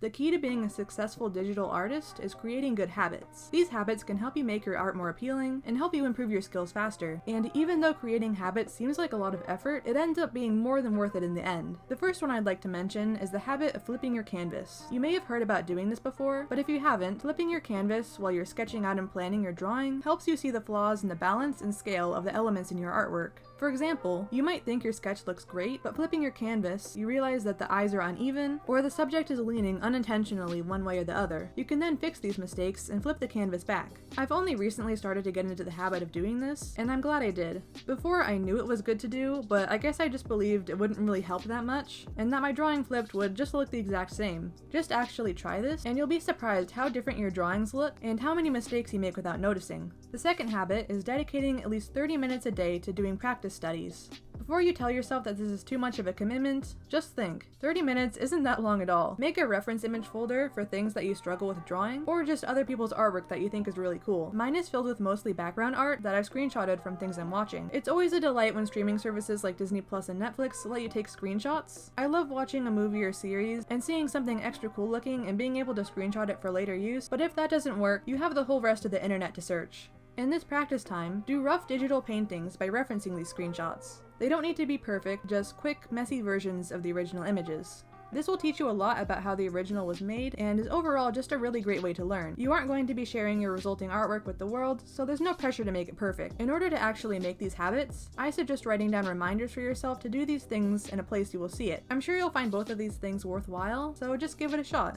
The key to being a successful digital artist is creating good habits. These habits can help you make your art more appealing and help you improve your skills faster. And even though creating habits seems like a lot of effort, it ends up being more than worth it in the end. The first one I'd like to mention is the habit of flipping your canvas. You may have heard about doing this before, but if you haven't, flipping your canvas while you're sketching out and planning your drawing helps you see the flaws in the balance and scale of the elements in your artwork. For example, you might think your sketch looks great, but flipping your canvas, you realize that the eyes are uneven, or the subject is leaning unintentionally one way or the other. You can then fix these mistakes and flip the canvas back. I've only recently started to get into the habit of doing this, and I'm glad I did. Before, I knew it was good to do, but I guess I just believed it wouldn't really help that much, and that my drawing flipped would just look the exact same. Just actually try this, and you'll be surprised how different your drawings look and how many mistakes you make without noticing. The second habit is dedicating at least 30 minutes a day to doing practice studies. Before you tell yourself that this is too much of a commitment, just think. 30 minutes isn't that long at all. Make a reference image folder for things that you struggle with drawing, or just other people's artwork that you think is really cool. Mine is filled with mostly background art that I've screenshotted from things I'm watching. It's always a delight when streaming services like Disney Plus and Netflix let you take screenshots. I love watching a movie or series and seeing something extra cool looking and being able to screenshot it for later use, but if that doesn't work, you have the whole rest of the internet to search. In this practice time, do rough digital paintings by referencing these screenshots. They don't need to be perfect, just quick, messy versions of the original images. This will teach you a lot about how the original was made and is overall just a really great way to learn. You aren't going to be sharing your resulting artwork with the world, so there's no pressure to make it perfect. In order to actually make these habits, I suggest writing down reminders for yourself to do these things in a place you will see it. I'm sure you'll find both of these things worthwhile, so just give it a shot.